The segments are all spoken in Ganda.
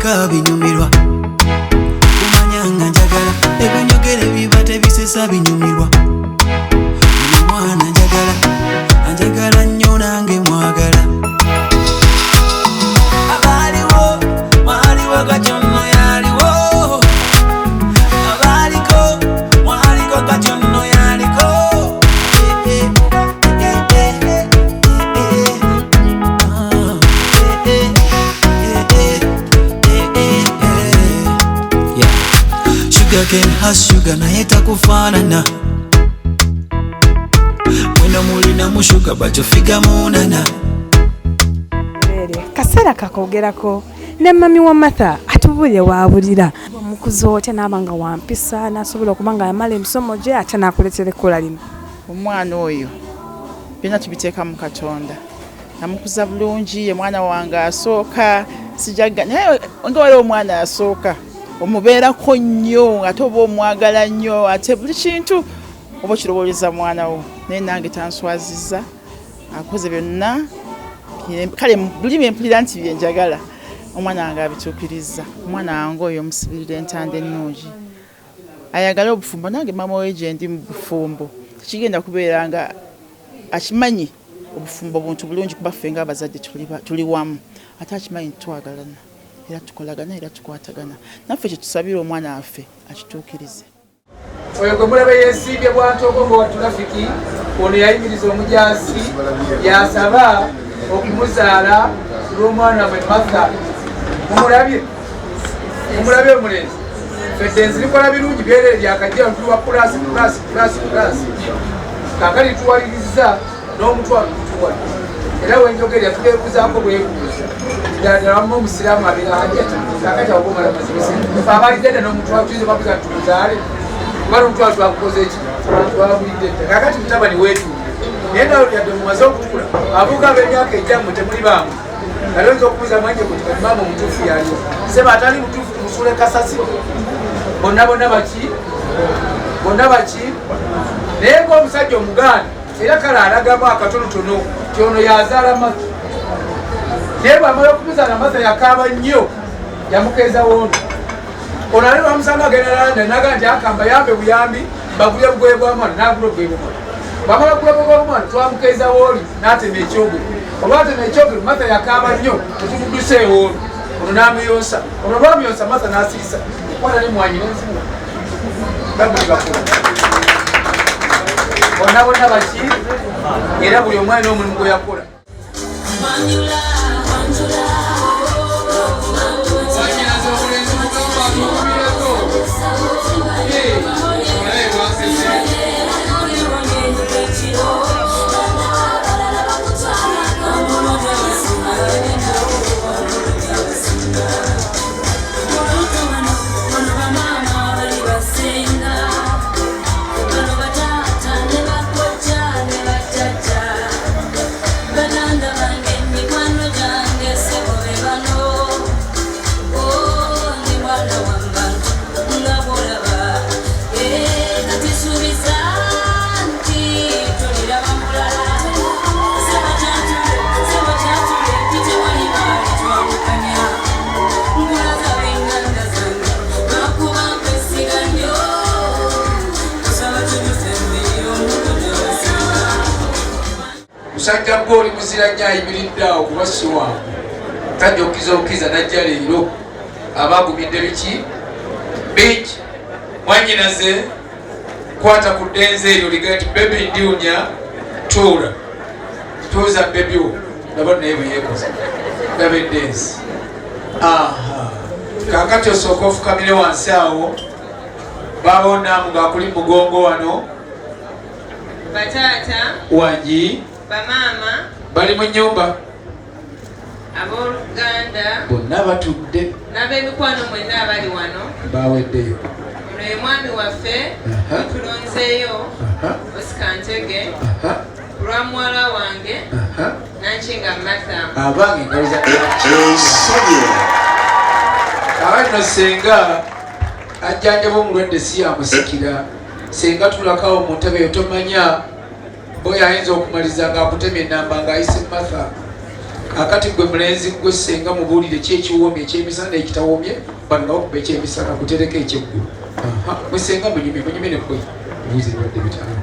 ebiseka binyumirwa kumanya nga njagala ebinyogere biba tebisesa binyumirwa mwana njagala nnyo nange mwagala abaliwo mwaliwo katono yaliwo abaliko mwaliko katono yaliko Sugar cane has sugar naye takufaanana mweno mulina mushuga bajofiga munana kaseera kakogerako ne mami wa Martha atubulye wabulira omukuzi otya n'abanga wampisa n'asobola okuba nga yamala emisomo gye ate n'akuletera ekkola lino. Omwana oyo byonna tubiteeka mu Katonda namukuza bulungi ye mwana wange asooka sijaga naye nga waliwo omwana asooka omubeerako nnyo ate oba omwagala nnyo ate buli kintu oba kirowooleza mwana wo naye nange tanswazizza akoze byonna kale buli byempulira nti byenjagala omwana wange abituukirizza omwana wange oyo omusibirira entanda ennungi ayagala obufumbo nange mama we gye ndi mu bufumbo tekigenda kubeera nga akimanyi obufumbo buntu bulungi kuba ffe ng'abazadde tuli wamu ate akimanyi ntitwagalana era tukolagana era tukwatagana naffe kyetusabira omwana waffe akituukirize. Oyo gwe mulabe yeesiibye bwantoogo nga wa tulafiki ono yayimiriza omujaasi yasaba okumuzaala lw'omwana waffe Martha. Mumulabye omulenzi fedde nzirikola birungi byerere byakajja ntuwa pulasi kakali tuwaliriza n'omutwalo tutuwa era wenjogerera tugebuuzaako bwebuuza ddala wamu omusiraamu abeera hajjati kakati awogomala mazibise abalidde n'omutwalo tuyinza babuza tuzaale kubala omutwalo twakukoze eki twabulidde kakati mutabani wetu naye nga yadde mumaze okutuula abuuka ab'emyaka ejjammwe temuli baamu alowooza okubuuza mwanje kuti maama omutuufu yaliwo seba atali mutuufu tumusuule kasasiro bonna baki naye ng'omusajja omugaana era kale alagamu akatonotono kyono yazaala Martha naye bwamala okumuzaala Martha yakaaba nnyo yamukeeza wono ono ale lwamusanga agenda London naga nti akamba yambe buyambi bagulye bugoye bw'omwana n'agula obugoye bw'omwana bwamala gula obugoye bw'omwana twamukeeza wooli n'atema ekyogero olwatema ekyogero Martha yakaaba nnyo tetumudduseewo ono n'amuyonsa ono lwamuyonsa Martha n'asiisa kwana ne mwanyi n'ensimu baguli bakulu bonna baki era buli omwana n'omulimu gwe yakola. Musajja gw'oli muzira nnyo ayimiridde awo kuba si wangu tajja okkiza najja leero abagumidde biki bingi mwanyinaze kwata ku ddenze eryo liga nti bebi ndiwunya tuuza bebi wo laba naye bwe yeekoza laba eddenzi kakati osooka ofukamire wansi awo baabonaamu ng'akuli mugongo wano bataata wangi bamama bali mu nnyumba abooluganda bonna batudde n'ab'emikwano mwenna abali wano baweddeyo ono ye mwami waffe tulonzeeyo Oscar Ntege lwa muwala wange Nankinga Martha abange ngaoza abano senga ajjanjaba omulwadde si yamusikira senga tulakawo mu ntebe yo tomanya boyo ayinza okumaliza ng'akutemya ennamba ng'ayise Martha Akati gwe mulenzi gwe senga mubuulire ki ekiwoomye ekyemisana ekitawoomye bano nga bakuba ekyemisana kutereka ekyeggulu. Gwe senga munyumye ne kwe buuzi ebadde bitaano.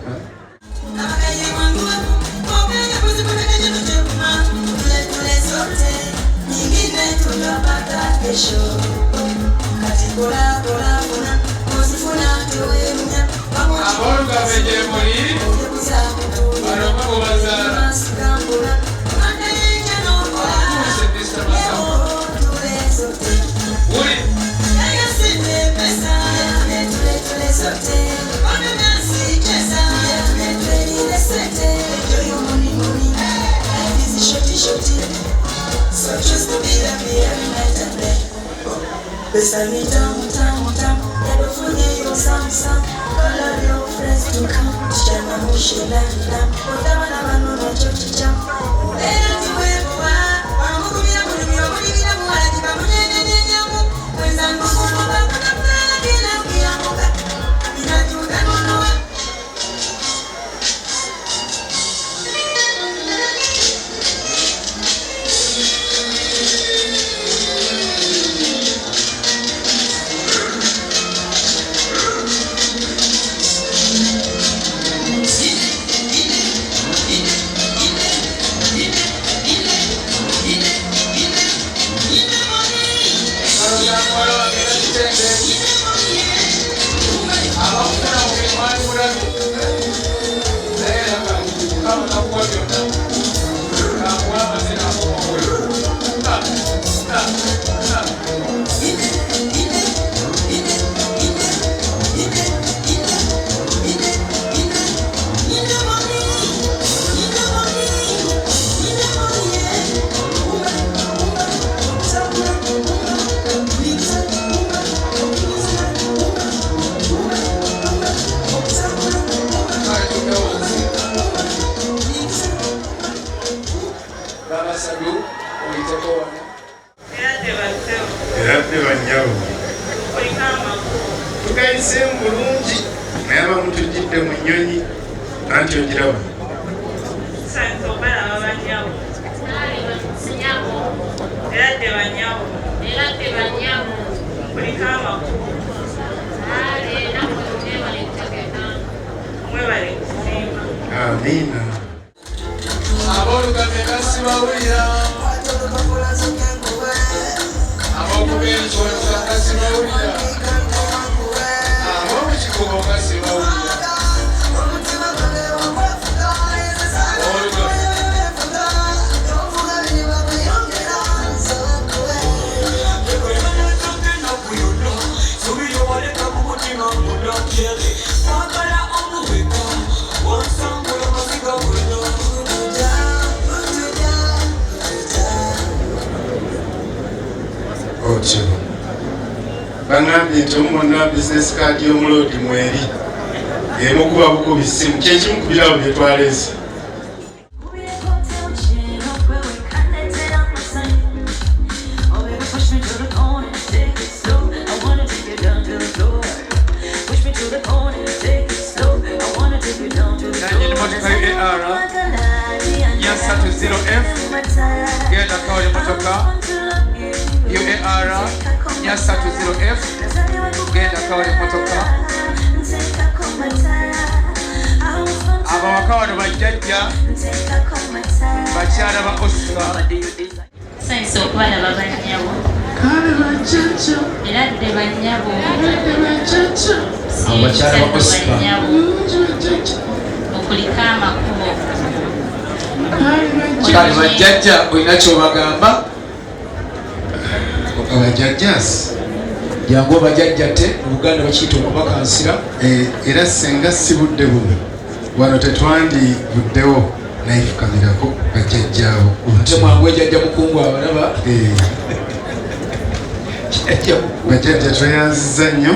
Beside me down, never forget your song. Call all your friends to come. Shana Mushila, whatever I know that you jump. Bangambye nti omwana business card y'omulodi mweri emukuba bukubi ssimu kyekimu ku birabo bye twaleese. Abawakawano bajjajja bakyala ba Oscar. Science okubalaba bannyabo era dde bannyabo abakyala ba Oscar okuliko amakubo kale bajjajja olina kyobagamba abajjajjas jangu abajjajja te mu Buganda bakiyita okubakansira era senga si budde buno wano tetwandibuddewo nayifukamirako bajjajjaabo ate mwangu ejjajja mukungu abalaba bajjajja tweyanziza nnyo